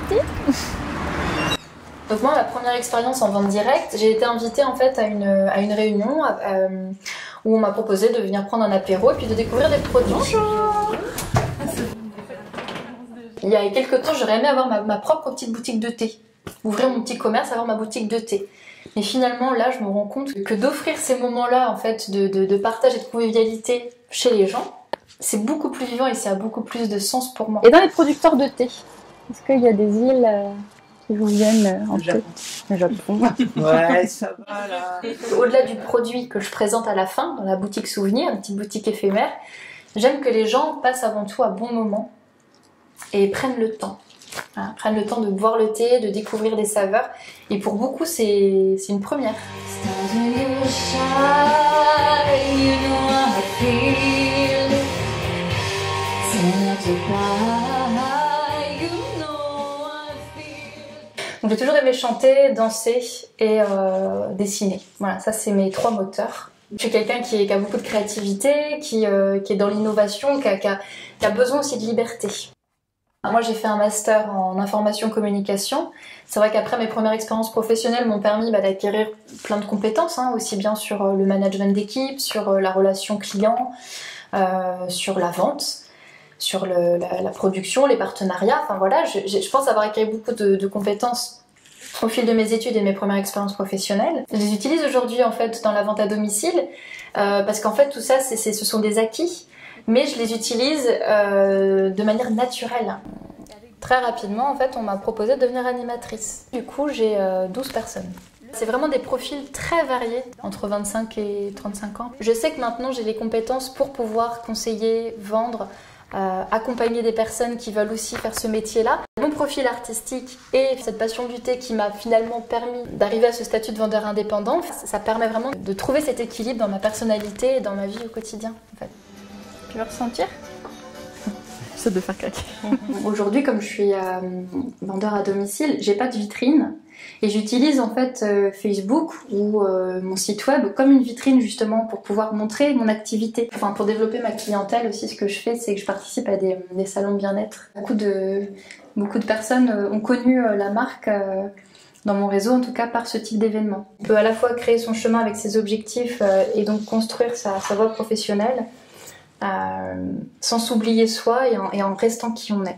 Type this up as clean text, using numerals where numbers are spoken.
appétit. Donc moi, ma première expérience en vente directe, j'ai été invitée en fait à une réunion où on m'a proposé de venir prendre un apéro et puis de découvrir des produits. Bonjour. Il y a quelques temps, j'aurais aimé avoir ma propre petite boutique de thé. Ouvrir mon petit commerce, avoir ma boutique de thé. Mais finalement, là, je me rends compte que d'offrir ces moments-là en fait, de partage et de convivialité chez les gens, c'est beaucoup plus vivant et ça a beaucoup plus de sens pour moi. Et dans les producteurs de thé, est-ce qu'il y a des îles qui vous viennent en tête? Le Japon. Ouais, ça va là. Au-delà du produit que je présente à la fin, dans la boutique souvenir, une petite boutique éphémère, j'aime que les gens passent avant tout un bon moment et prennent le temps. Voilà, prennent le temps de boire le thé, de découvrir des saveurs. Et pour beaucoup, c'est une première. Donc j'ai toujours aimé chanter, danser et dessiner. Voilà, ça c'est mes trois moteurs. Je suis quelqu'un qui a beaucoup de créativité, qui est dans l'innovation, qui a besoin aussi de liberté. Moi j'ai fait un master en information communication. C'est vrai qu'après mes premières expériences professionnelles m'ont permis d'acquérir plein de compétences, aussi bien sur le management d'équipe, sur la relation client, sur la vente, sur la production, les partenariats. Enfin voilà, je pense avoir acquis beaucoup de compétences au fil de mes études et de mes premières expériences professionnelles. Je les utilise aujourd'hui en fait dans la vente à domicile parce qu'en fait tout ça ce sont des acquis, mais je les utilise de manière naturelle. Très rapidement en fait on m'a proposé de devenir animatrice. Du coup j'ai 12 personnes. C'est vraiment des profils très variés, entre 25 et 35 ans. Je sais que maintenant j'ai les compétences pour pouvoir conseiller, vendre, accompagner des personnes qui veulent aussi faire ce métier-là. Mon profil artistique et cette passion du thé qui m'a finalement permis d'arriver à ce statut de vendeur indépendant, ça permet vraiment de trouver cet équilibre dans ma personnalité et dans ma vie au quotidien. En fait. Tu veux ressentir? C'est de faire craquer. Aujourd'hui, comme je suis vendeur à domicile, j'ai pas de vitrine et j'utilise en fait Facebook ou mon site web comme une vitrine justement pour pouvoir montrer mon activité. Enfin, pour développer ma clientèle aussi, ce que je fais, c'est que je participe à des salons de bien-être. Beaucoup de personnes ont connu la marque dans mon réseau, en tout cas par ce type d'événement. On peut à la fois créer son chemin avec ses objectifs et donc construire sa voie professionnelle sans s'oublier soi et en restant qui on est.